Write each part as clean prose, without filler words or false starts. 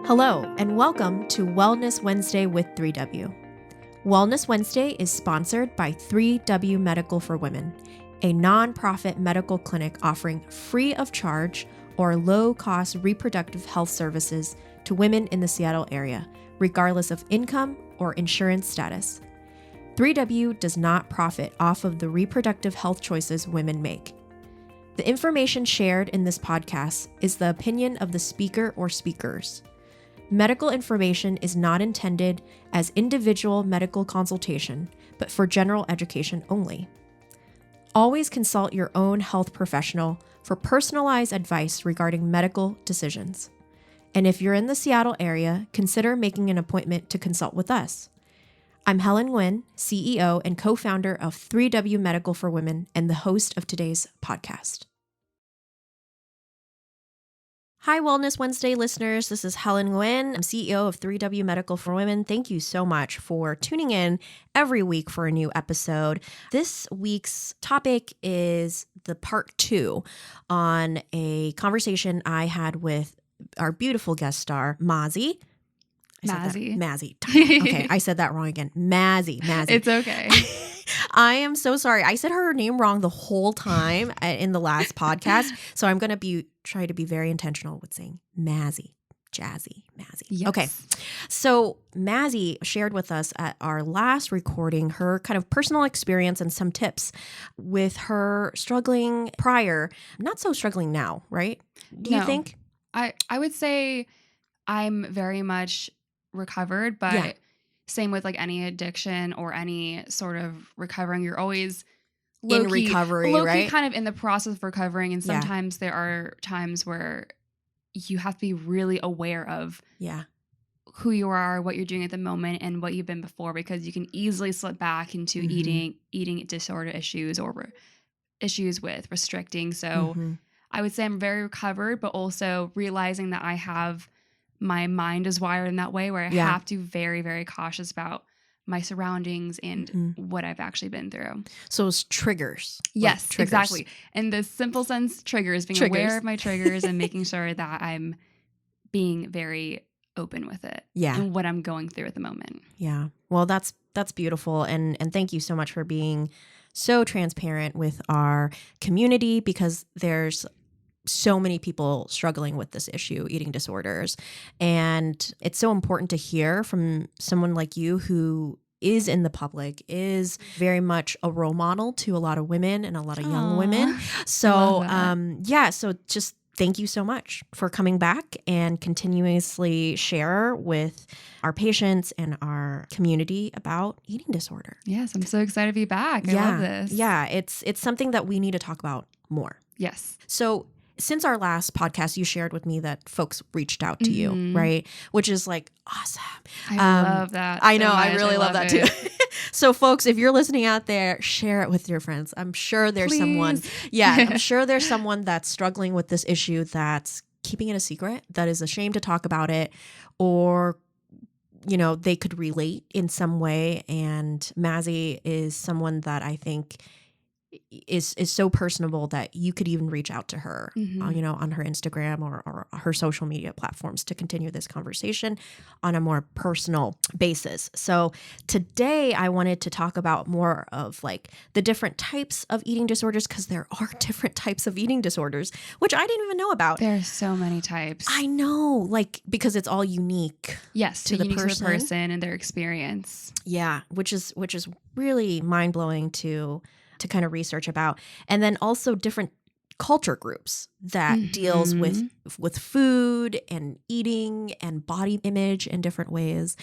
Hello, and welcome to Wellness Wednesday with 3W. Wellness Wednesday is sponsored by 3W Medical for Women, a nonprofit medical clinic offering free of charge or low-cost reproductive health services to women in the Seattle area, regardless of income or insurance status. 3W does not profit off of the reproductive health choices women make. The information shared in this podcast is the opinion of the speaker or speakers. Medical information is not intended as individual medical consultation, but for general education only. Always consult your own health professional for personalized advice regarding medical decisions. And if you're in the Seattle area, consider making an appointment to consult with us. I'm Helen Nguyen, CEO and co-founder of 3W Medical for Women and the host of today's podcast. Hi, Wellness Wednesday listeners. This is Helen Nguyen. I'm CEO of 3W Medical for Women. Thank you so much for tuning in every week for a new episode. This week's topic is the part 2 on a conversation I had with our beautiful guest star, Mazzy. Mazzy. Okay, I said that wrong again. Mazzy. It's okay. I am so sorry. I said her name wrong the whole time in the last podcast. So I'm going to try to be very intentional with saying Mazzy. Mazzy. Yes. Okay. So Mazzy shared with us at our last recording her kind of personal experience and some tips with her struggling prior. Not so struggling now, right? Do you think? I would say I'm very much recovered, but Yeah. Same with like any addiction or any sort of recovering. You're always In recovery, right? kind of in the process of recovering. And sometimes there are times where you have to be really aware of who you are, what you're doing at the moment, and what you've been before, because you can easily slip back into eating disorder issues or issues with restricting. So I would say I'm very recovered, but also realizing that my mind is wired in that way where I have to be very, very cautious about my surroundings and what I've actually been through. So it's triggers. Yes, like triggers. Exactly. In the simple sense, triggers, being aware of my triggers and making sure that I'm being very open with it and what I'm going through at the moment. Yeah. Well, that's beautiful. And thank you so much for being so transparent with our community, because there's so many people struggling with this issue, eating disorders. And it's so important to hear from someone like you who is in the public, is very much a role model to a lot of women and a lot of young women. So, so just thank you so much for coming back and continuously share with our patients and our community about eating disorder. Yes, I'm so excited to be back. I love this. Yeah, it's something that we need to talk about more. Yes. So since our last podcast, you shared with me that folks reached out to you, right? Which is like awesome. I love that. I know. I really love that too. So folks, if you're listening out there, share it with your friends. I'm sure there's someone. Yeah, I'm sure there's someone that's struggling with this issue, that's keeping it a secret, that is ashamed to talk about it, or they could relate in some way. And Mazzy is someone that I think is so personable that you could even reach out to her, on her Instagram or her social media platforms to continue this conversation on a more personal basis. So today I wanted to talk about more of like the different types of eating disorders, because there are different types of eating disorders, which I didn't even know about. There's so many types. I know, because it's all unique. Yes, to the person and their experience. Yeah, which is really mind-blowing to kind of research about. And then also different culture groups that deals with food and eating and body image in different ways.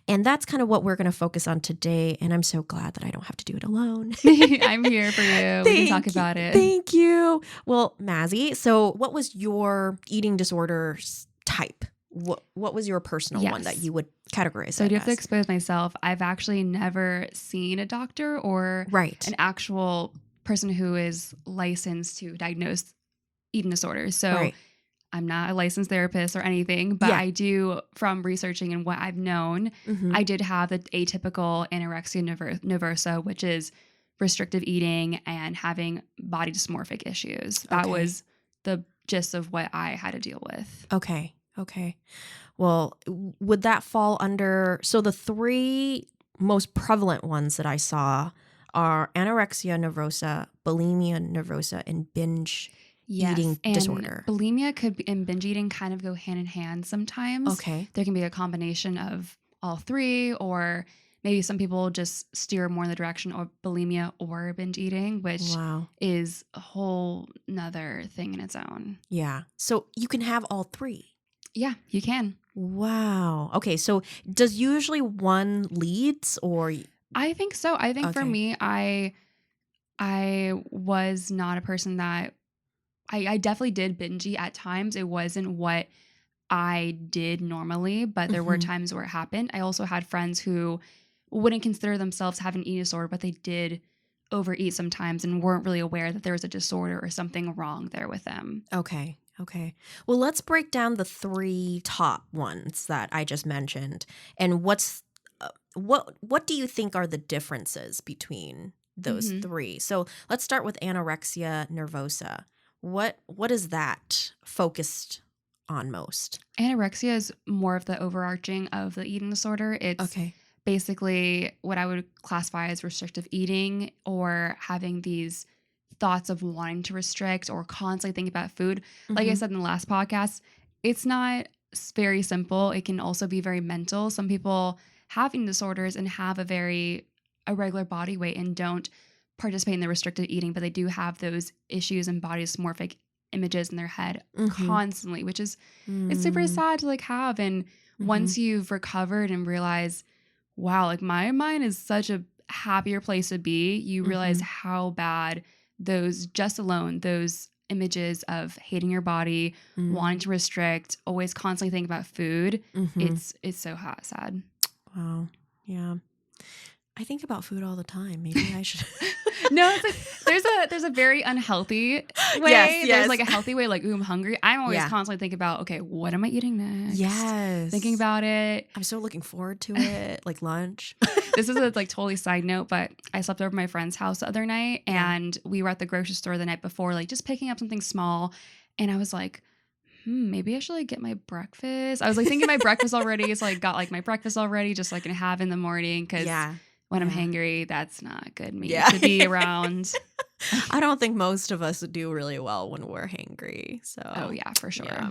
And that's kind of what we're going to focus on today. And I'm so glad that I don't have to do it alone. I'm here for you. We can talk about it. Thank you. Well, Mazzy, so what was your eating disorder type? What was your personal one that you would categorize? So I do have to expose myself. I've actually never seen a doctor or an actual person who is licensed to diagnose eating disorders. So I'm not a licensed therapist or anything, but I do, from researching and what I've known, I did have the atypical anorexia nervosa, which is restrictive eating and having body dysmorphic issues. That was the gist of what I had to deal with. Okay. Well, would that fall under, so the 3 most prevalent ones that I saw are anorexia nervosa, bulimia nervosa, and binge eating and disorder. bulimia and binge eating kind of go hand in hand sometimes. Okay. There can be a combination of all 3, or maybe some people just steer more in the direction of bulimia or binge eating, which is a whole nother thing in its own. Yeah. So you can have all 3. Yeah, you can. Wow. Okay. So does usually one leads, or? I think so. I think for me, I was not a person that I definitely did binge eat at times. It wasn't what I did normally, but there were times where it happened. I also had friends who wouldn't consider themselves having an eating disorder, but they did overeat sometimes and weren't really aware that there was a disorder or something wrong there with them. Okay. Well, let's break down the 3 top ones that I just mentioned. And what do you think are the differences between those 3? So let's start with anorexia nervosa. What is that focused on most? Anorexia is more of the overarching of the eating disorder. It's basically what I would classify as restrictive eating, or having these thoughts of wanting to restrict or constantly think about food. Like I said in the last podcast, it's not very simple. It can also be very mental. Some people have eating disorders and have a regular body weight and don't participate in the restricted eating, but they do have those issues and body dysmorphic images in their head constantly, which is it's super sad to like have. And once you've recovered and realize, wow, like my mind is such a happier place to be, you realize how bad those images of hating your body, wanting to restrict, always constantly thinking about food. It's so sad. Wow. Yeah. I think about food all the time. Maybe I should. No, there's a very unhealthy way. Yes. There's like a healthy way, like, ooh, I'm hungry. I'm always constantly thinking about, okay, what am I eating next? Yes. Thinking about it. I'm so looking forward to it, like lunch. This is a like totally side note, but I slept over at my friend's house the other night, and we were at the grocery store the night before, like just picking up something small. And I was like, maybe I should like get my breakfast. I was like thinking my breakfast already. So like got like my breakfast already just so I can have in the morning, because when I'm hangry, that's not good meat to be around. I don't think most of us do really well when we're hangry. So oh yeah, for sure. Yeah.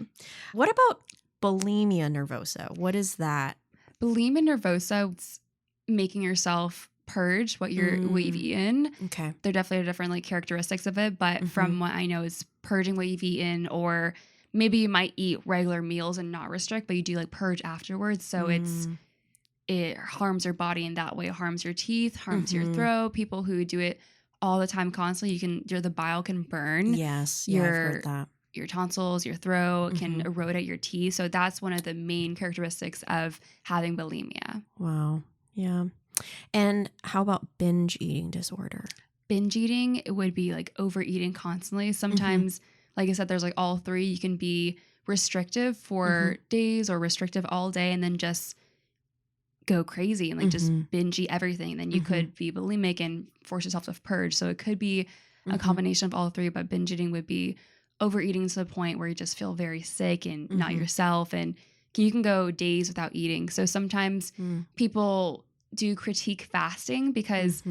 What about bulimia nervosa? What is that? Bulimia nervosa, it's making yourself purge what you've eaten. Okay. There definitely are different like characteristics of it, but from what I know is purging what you've eaten, or maybe you might eat regular meals and not restrict, but you do like purge afterwards. So it harms your body in that way. It harms your teeth, harms your throat. People who do it all the time constantly, the bile can burn. Yes. Yeah, I've heard that. Your tonsils, your throat can erode at your teeth. So that's one of the main characteristics of having bulimia. Wow. Yeah. And how about binge eating disorder? Binge eating, it would be like overeating constantly. Sometimes, like I said, there's like all 3. You can be restrictive for days or restrictive all day and then just go crazy and like just binge eat everything. And then you could be bulimic and force yourself to purge. So it could be a combination of all 3, but binge eating would be overeating to the point where you just feel very sick and not yourself. And you can go days without eating. So sometimes people do critique fasting, because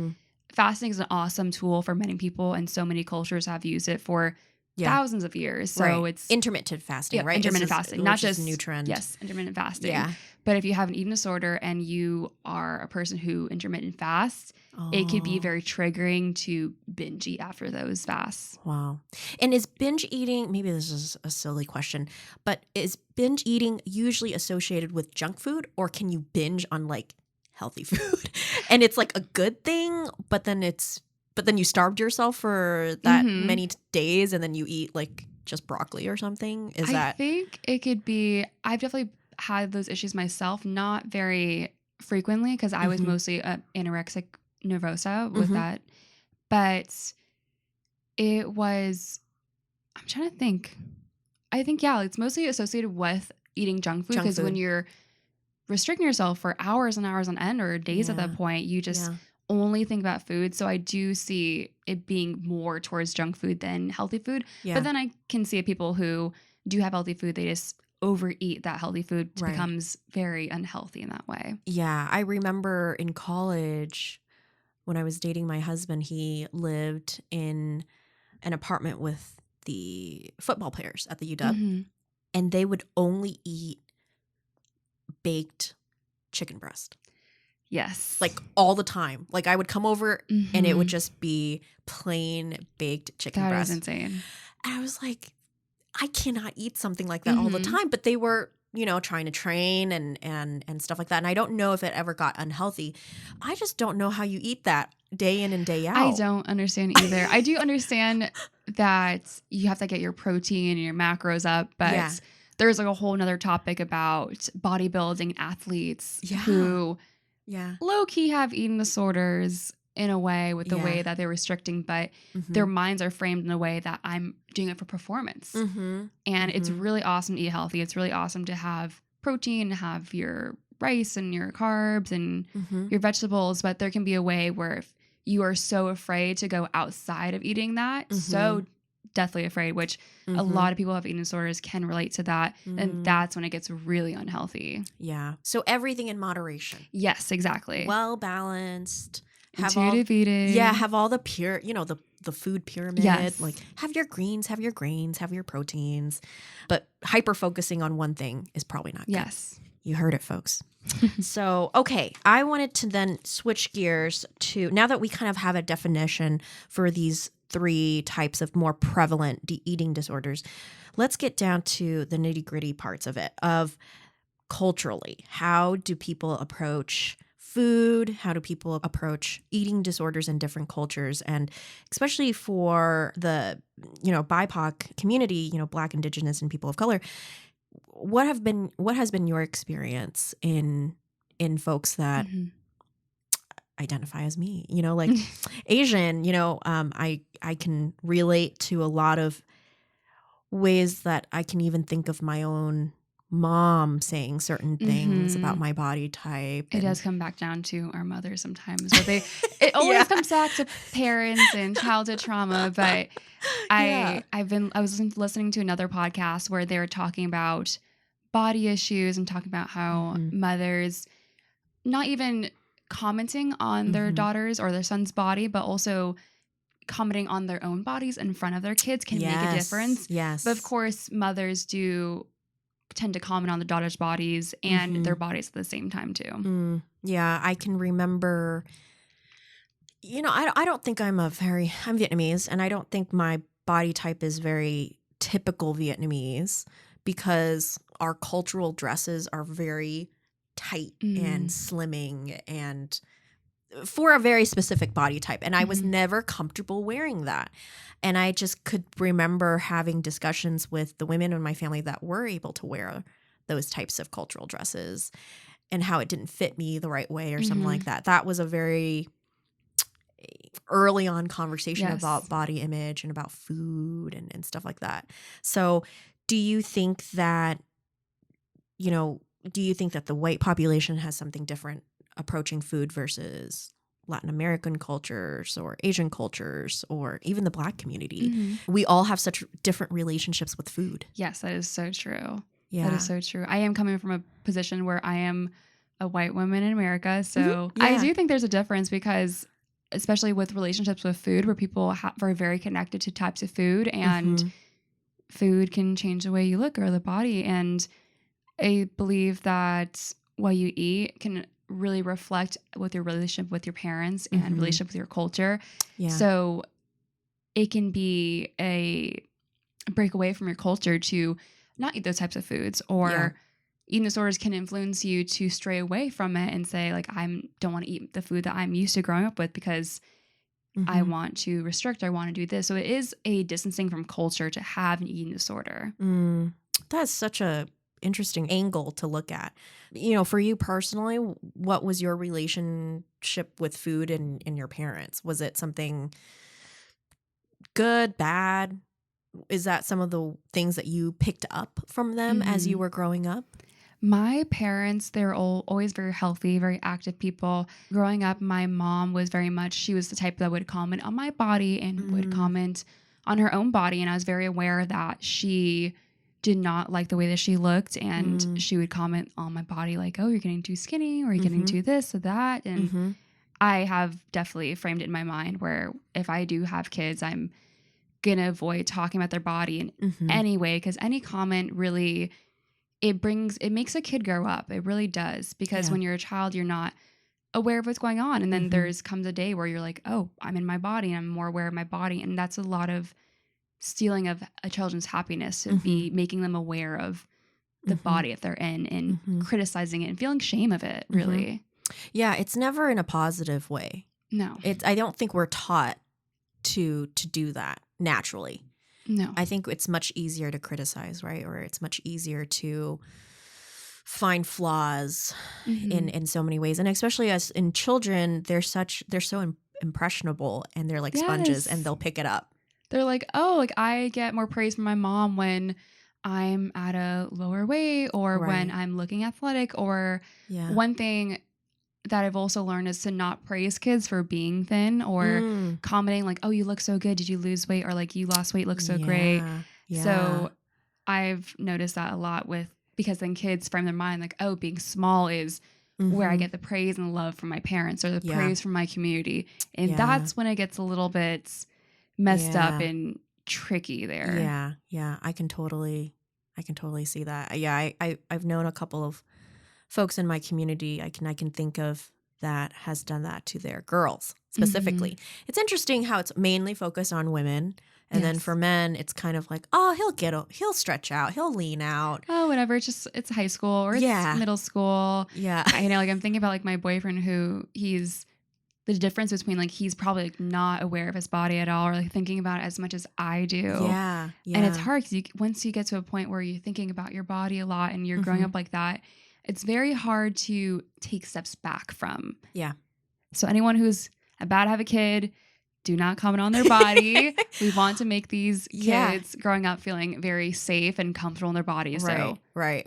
fasting is an awesome tool for many people, and so many cultures have used it for thousands of years. So it's intermittent fasting, right? Intermittent fasting, not just new trend. Yes, intermittent fasting. Yeah. But if you have an eating disorder and you are a person who intermittent fasts, it could be very triggering to binge eat after those fasts. Wow. And is binge eating, maybe this is a silly question, but is binge eating usually associated with junk food, or can you binge on like healthy food and it's like a good thing, but then you starved yourself for that many days and then you eat like just broccoli or something? I think it could be, I've definitely had those issues myself, not very frequently, because I was mostly anorexic nervosa with that. But it was, I'm trying to think. I think, it's mostly associated with eating junk food, because when you're restricting yourself for hours and hours on end, or days at that point, you just only think about food. So I do see it being more towards junk food than healthy food. But then I can see people who do have healthy food, they just overeat that healthy food becomes very unhealthy in that way. Yeah. I remember in college when I was dating my husband, he lived in an apartment with the football players at the UW, Mm-hmm. and they would only eat baked chicken breast. Yes. Like all the time. Like I would come over and it would just be plain baked chicken breast. That is insane. And I was like, I cannot eat something like that all the time. But they were, trying to train and stuff like that. And I don't know if it ever got unhealthy. I just don't know how you eat that day in and day out. I don't understand either. I do understand that you have to get your protein and your macros up, but there's like a whole nother topic about bodybuilding athletes who low-key have eating disorders in a way with the way that they're restricting, but their minds are framed in a way that I'm doing it for performance. And it's really awesome to eat healthy. It's really awesome to have protein, have your rice and your carbs and your vegetables, but there can be a way where if you are so afraid to go outside of eating that, so deathly afraid, which a lot of people who have eating disorders can relate to that. And that's when it gets really unhealthy. Yeah. So everything in moderation. Yes, exactly. Well balanced. Intuitive eating. Yeah, have all the pure, the food pyramid. Yes. Like have your greens, have your grains, have your proteins. But hyper focusing on one thing is probably not good. Yes. You heard it, folks. So, okay, I wanted to then switch gears to, now that we kind of have a definition for these 3 types of more prevalent eating disorders, let's get down to the nitty-gritty parts of it, of culturally. How do people approach food? How do people approach eating disorders in different cultures? And especially for the, BIPOC community, Black, Indigenous, and people of color, what has been your experience in folks that identify as me, like Asian, I can relate to a lot of ways that I can even think of my own mom saying certain things about my body type. It does come back down to our mothers sometimes. But it always comes back to parents and childhood trauma. But I was listening to another podcast where they were talking about body issues and talking about how mothers not even commenting on their daughters or their son's body, but also commenting on their own bodies in front of their kids can make a difference. Yes. But of course, mothers do tend to comment on the daughters' bodies and their bodies at the same time too. Yeah, I can remember, I don't think I'm Vietnamese, and I don't think my body type is very typical Vietnamese because our cultural dresses are very tight and slimming and for a very specific body type. And I was never comfortable wearing that. And I just could remember having discussions with the women in my family that were able to wear those types of cultural dresses and how it didn't fit me the right way or something like that. That was a very early on conversation about body image and about food and stuff like that. So do you think that, the white population has something different approaching food versus Latin American cultures or Asian cultures or even the Black community? We all have such different relationships with food. Yes, that is so true. Yeah. That is so true. I am coming from a position where I am a white woman in America. So I do think there's a difference because especially with relationships with food where people are very connected to types of food and food can change the way you look or the body. And I believe that what you eat can really reflect with your relationship with your parents and relationship with your culture. Yeah. So it can be a break away from your culture to not eat those types of foods, or eating disorders can influence you to stray away from it and say, like, I don't want to eat the food that I'm used to growing up with because I want to restrict, I want to do this. So it is a distancing from culture to have an eating disorder. That's such a interesting angle to look at. For you personally, what was your relationship with food and your parents? Was it something good, bad? Is that some of the things that you picked up from them as you were growing up? My parents, they're always very healthy, very active people. Growing up, my mom was she was the type that would comment on my body and would comment on her own body. And I was very aware that she did not like the way that she looked, and she would comment on my body like, oh, you're getting too skinny, or you're getting too this or that. And I have definitely framed it in my mind where if I do have kids, I'm going to avoid talking about their body in any way, because any comment really, it makes a kid grow up. It really does. Because when you're a child, you're not aware of what's going on. And then comes a day where you're like, oh, I'm in my body and I'm more aware of my body. And that's a lot of stealing of a children's happiness, to be making them aware of the body that they're in, and criticizing it and feeling shame of it, really. Yeah, it's never in a positive way. No. I don't think we're taught to do that naturally. No. I think it's much easier to criticize, right? Or it's much easier to find flaws in so many ways. And especially as in children, they're so impressionable, and they're like sponges, and they'll pick it up. They're like, oh, like I get more praise from my mom when I'm at a lower weight, or when I'm looking athletic, or one thing that I've also learned is to not praise kids for being thin, or commenting like, oh, you look so good. Did you lose weight? Or like, you lost weight, looks so great. Yeah. So I've noticed that a lot because then kids frame their mind like, oh, being small is where I get the praise and love from my parents, or the praise from my community. And that's when it gets a little bit messed up and tricky there. Yeah. I can totally see that. Yeah. I've known a couple of folks in my community I can think of that has done that to their girls specifically. It's interesting how it's mainly focused on women. And then for men, it's kind of like, oh, he'll stretch out, he'll lean out. Oh, whatever. It's high school, or it's middle school. Yeah. Like I'm thinking about like my boyfriend, who the difference between like, he's probably like not aware of his body at all, or like thinking about it as much as I do. Yeah. And it's hard because once you get to a point where you're thinking about your body a lot and you're growing up like that, it's very hard to take steps back from. Yeah. So anyone who's about to have a kid, do not comment on their body. We want to make these kids growing up feeling very safe and comfortable in their bodies. So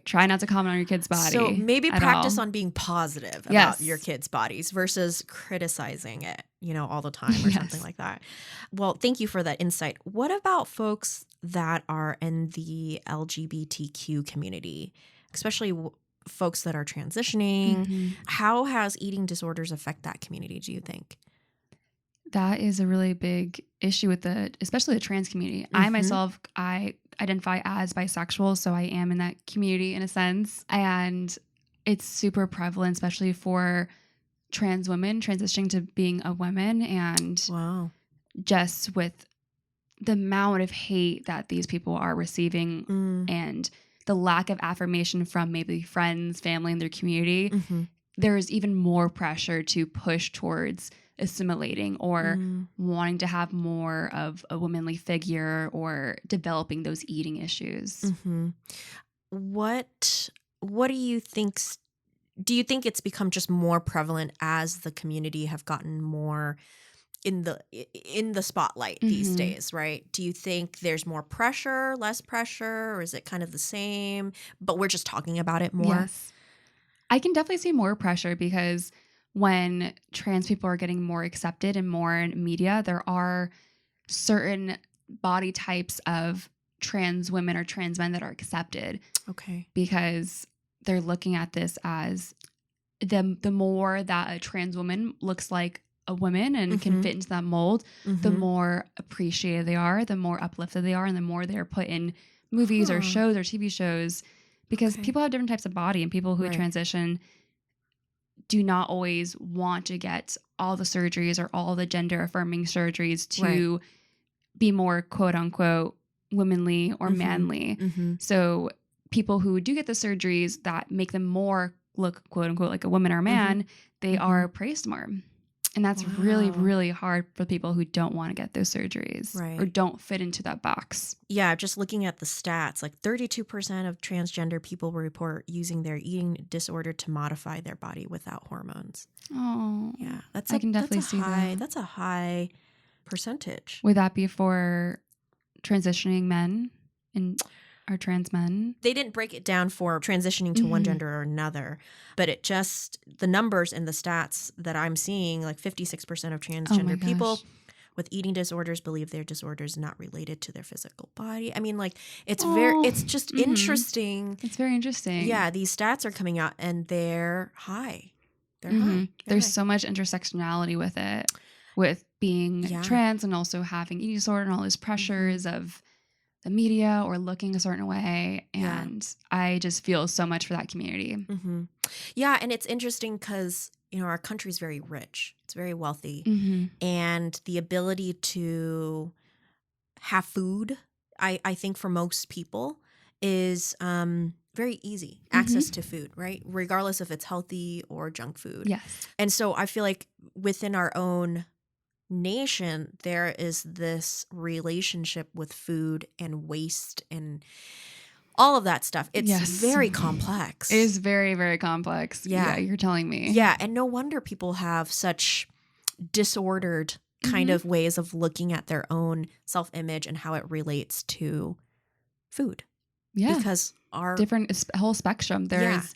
try not to comment on your kid's body. So maybe practice on being positive about your kids' bodies versus criticizing it, all the time, or something like that. Well, thank you for that insight. What about folks that are in the LGBTQ community, especially folks that are transitioning? How has eating disorders affect that community, do you think? That is a really big issue with especially the trans community. I myself, I identify as bisexual, so I am in that community in a sense. And it's super prevalent, especially for trans women transitioning to being a woman. And just with the amount of hate that these people are receiving and the lack of affirmation from maybe friends, family, and their community, there's even more pressure to push towards assimilating or wanting to have more of a womanly figure, or developing those eating issues. What do you think? Do you think it's become just more prevalent as the community have gotten more in the spotlight these days, right? Do you think there's more pressure, less pressure, or is it kind of the same, but we're just talking about it more? Yes. I can definitely see more pressure, because when trans people are getting more accepted and more in media, there are certain body types of trans women or trans men that are accepted. Okay. Because they're looking at this as the more that a trans woman looks like a woman and can fit into that mold, the more appreciated they are, the more uplifted they are, and the more they're put in movies or shows or TV shows. Because people have different types of body, and people who transition do not always want to get all the surgeries or all the gender affirming surgeries to be more quote unquote womanly or manly. So people who do get the surgeries that make them more look quote unquote like a woman or a man, they are praised more. And that's really, really hard for people who don't want to get those surgeries or don't fit into that box. Yeah, just looking at the stats, like 32% of transgender people will report using their eating disorder to modify their body without hormones. Oh, yeah, I can definitely see that. That's a high percentage. Would that be for transitioning men or trans men? They didn't break it down for transitioning to one gender or another, but it just, the numbers and the stats that I'm seeing, like 56% of transgender people with eating disorders believe their disorder is not related to their physical body. I mean, like, it's just interesting. It's very interesting. Yeah, these stats are coming out and they're high. They're high. They're There's high. so much intersectionality with it, with being trans and also having eating disorder and all those pressures of the media or looking a certain way. And I just feel so much for that community. Yeah, and it's interesting because, you know, our country's very rich. It's very wealthy. And the ability to have food, I think for most people, is very easy. Access to food, right? Regardless if it's healthy or junk food. Yes. And so I feel like within our own nation, there is this relationship with food and waste and all of that stuff. It's very complex. It is very, very complex. Yeah, you're telling me. Yeah, and no wonder people have such disordered kind of ways of looking at their own self-image and how it relates to food. Yeah. Because our different whole spectrum. There's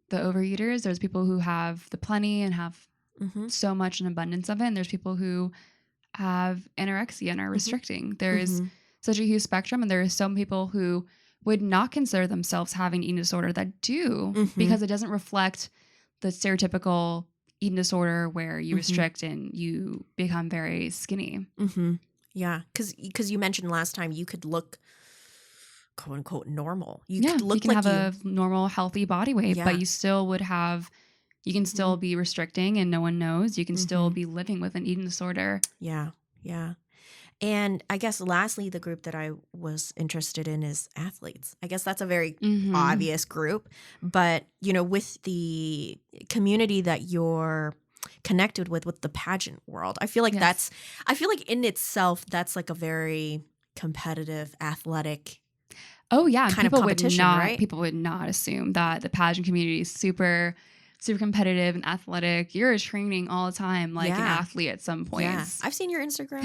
the overeaters, there's people who have the plenty and have so much an abundance of it, and there's people who have anorexia and are restricting. There's such a huge spectrum, and there are some people who would not consider themselves having eating disorder that do because it doesn't reflect the stereotypical eating disorder where you restrict and you become very skinny. Yeah, because you mentioned last time you could look quote unquote normal. You could look you can like have a normal healthy body weight, but you still would have. You can still be restricting and no one knows. You can still be living with an eating disorder. Yeah. Yeah. And I guess lastly, the group that I was interested in is athletes. I guess that's a very obvious group. But, you know, with the community that you're connected with the pageant world, I feel like I feel like in itself, that's like a very competitive, athletic kind of competition, right? People would not assume that the pageant community is super competitive and athletic. You're training all the time like an athlete at some points. Yeah. I've seen your Instagram.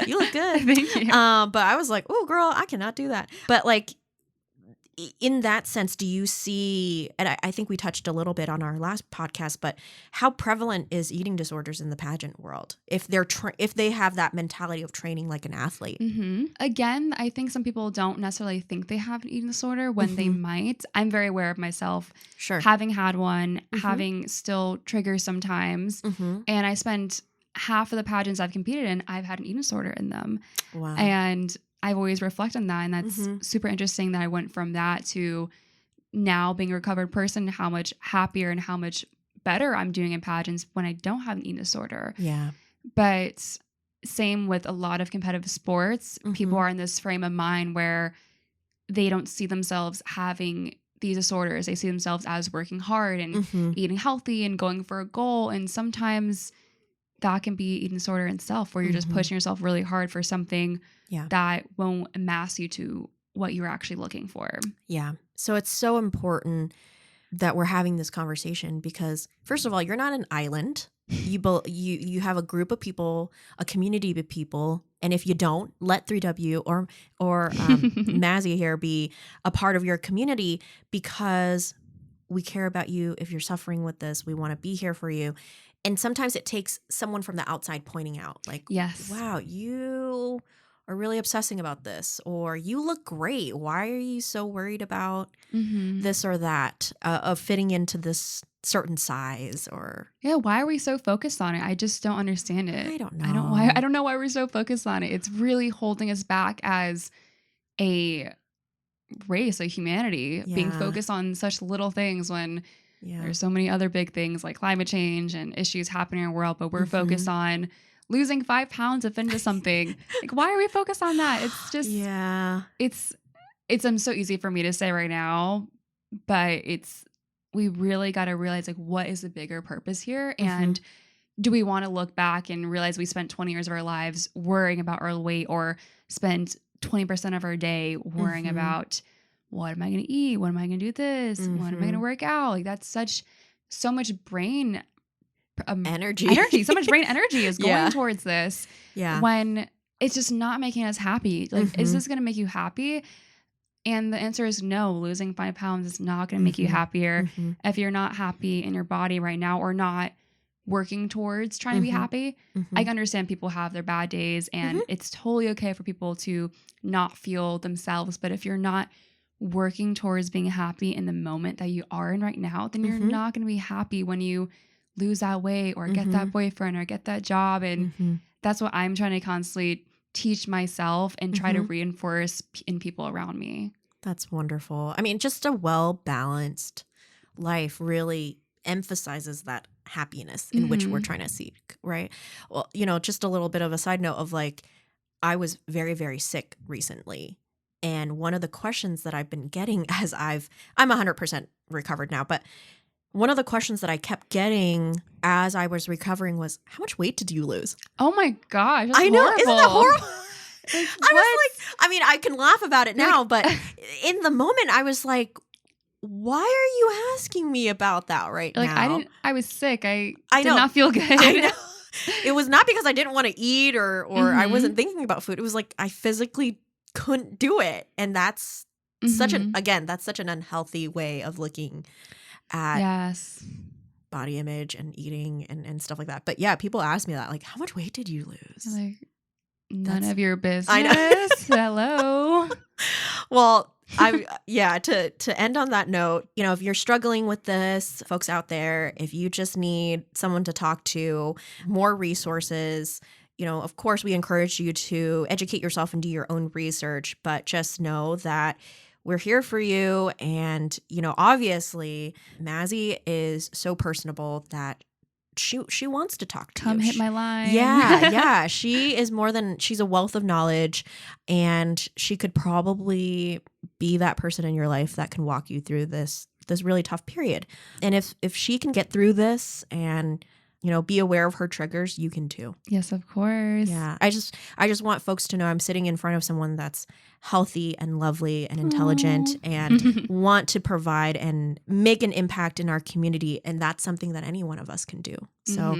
You look good. Thank you. But I was like, oh, girl, I cannot do that. But like, in that sense, do you see, and I think we touched a little bit on our last podcast, but how prevalent is eating disorders in the pageant world if they have that mentality of training like an athlete? Again, I think some people don't necessarily think they have an eating disorder when they might. I'm very aware of myself having had one, having still triggers sometimes. And I spent half of the pageants I've competed in, I've had an eating disorder in them. Wow. And I've always reflected on that. And that's super interesting that I went from that to now being a recovered person, how much happier and how much better I'm doing in pageants when I don't have an eating disorder. Yeah. But same with a lot of competitive sports, people are in this frame of mind where they don't see themselves having these disorders. They see themselves as working hard and eating healthy and going for a goal. And sometimes that can be eating disorder itself, where you're just pushing yourself really hard for something that won't amass you to what you're actually looking for. Yeah. So it's so important that we're having this conversation because, first of all, you're not an island. You have a group of people, a community of people, and if you don't, let 3W or Mazzy here be a part of your community because we care about you. If you're suffering with this, we want to be here for you. And sometimes it takes someone from the outside pointing out, like, wow, you are really obsessing about this, or you look great. Why are you so worried about this or that, of fitting into this certain size? Or why are we so focused on it? I just don't understand it. I don't know. I don't know why we're so focused on it. It's really holding us back as a race, a humanity, being focused on such little things when there's so many other big things like climate change and issues happening in our world, but we're focused on losing 5 pounds to fit into something. Like, why are we focused on that? It's just, it's so easy for me to say right now, but we really got to realize, like, what is the bigger purpose here? And do we want to look back and realize we spent 20 years of our lives worrying about our weight, or spent 20% of our day worrying about, what am I going to eat? When am I going to do this? When am I going to work out? Like, that's so much brain energy. So much brain energy is going towards this when it's just not making us happy. Like, is this going to make you happy? And the answer is no. Losing 5 pounds is not going to make you happier. If you're not happy in your body right now, or not working towards trying to be happy. I understand people have their bad days, and it's totally okay for people to not feel themselves. But if you're not working towards being happy in the moment that you are in right now, then you're not going to be happy when you lose that weight or get that boyfriend or get that job. And that's what I'm trying to constantly teach myself and try to reinforce in people around me. That's wonderful. I mean, just a well-balanced life really emphasizes that happiness in which we're trying to seek, right? Well, just a little bit of a side note of like, I was very, very sick recently. And one of the questions that I've been getting as I'm 100% recovered now, but one of the questions that I kept getting as I was recovering was, how much weight did you lose? Oh my gosh. That's I know. horrible. Isn't that horrible? I mean, I can laugh about it now, but in the moment I was like, why are you asking me about that right now? I was sick. I did not feel good. I know. It was not because I didn't want to eat or I wasn't thinking about food. It was like I physically couldn't do it. And that's such an unhealthy way of looking at body image and eating and stuff like that. But yeah, people ask me that, like, how much weight did you lose? Like, none of your business. I know. Hello. Well, to end on that note, if you're struggling with this, folks out there, if you just need someone to talk to, more resources, of course we encourage you to educate yourself and do your own research, but just know that we're here for you. And, obviously Mazzy is so personable that she wants to talk to you. Come hit my line. Yeah. She's a wealth of knowledge, and she could probably be that person in your life that can walk you through this really tough period. And if she can get through this and, be aware of her triggers, you can too. Yes, of course. Yeah. I just want folks to know I'm sitting in front of someone that's healthy and lovely and intelligent and want to provide and make an impact in our community. And that's something that any one of us can do. So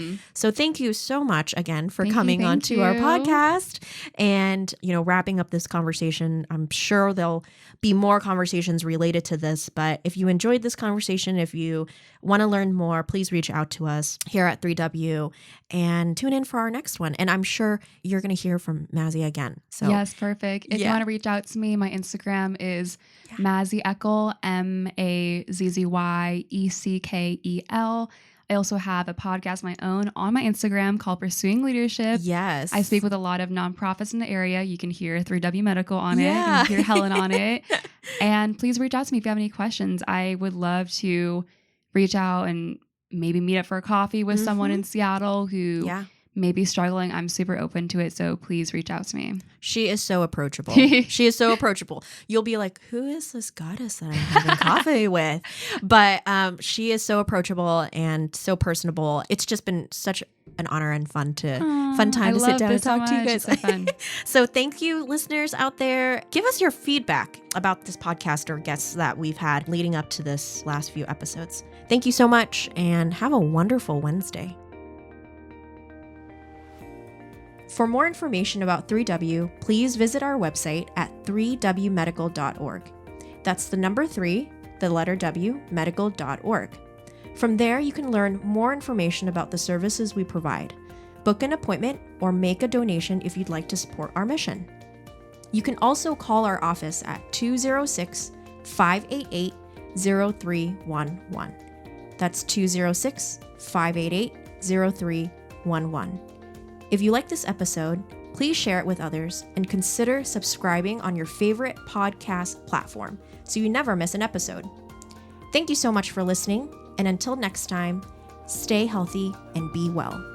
thank you so much again for coming onto our podcast and, wrapping up this conversation. I'm sure there'll be more conversations related to this, but if you enjoyed this conversation, if you want to learn more, please reach out to us here at 3W and tune in for our next one. And I'm sure you're going to hear from Mazzy again. So yes, perfect. If you want to reach out to me, my Instagram is Mazzy Eckel, MAZZYECKEL. I also have a podcast of my own on my Instagram called Pursuing Leadership. Yes. I speak with a lot of nonprofits in the area. You can hear 3W Medical on it. You can hear Helen on it. And please reach out to me if you have any questions. I would love to reach out and maybe meet up for a coffee with someone in Seattle who may be struggling. I'm super open to it. So please reach out to me. She is so approachable. She is so approachable. You'll be like, who is this goddess that I'm having coffee with? But she is so approachable and so personable. It's just been such an honor and fun time to sit down and talk to you guys. It's so fun. So thank you, listeners out there. Give us your feedback about this podcast or guests that we've had leading up to this last few episodes. Thank you so much and have a wonderful Wednesday. For more information about 3W, please visit our website at 3wmedical.org. That's the number 3, the letter W, medical.org. From there, you can learn more information about the services we provide, book an appointment, or make a donation if you'd like to support our mission. You can also call our office at 206-588-0311. That's 206-588-0311. If you like this episode, please share it with others and consider subscribing on your favorite podcast platform so you never miss an episode. Thank you so much for listening, and until next time, stay healthy and be well.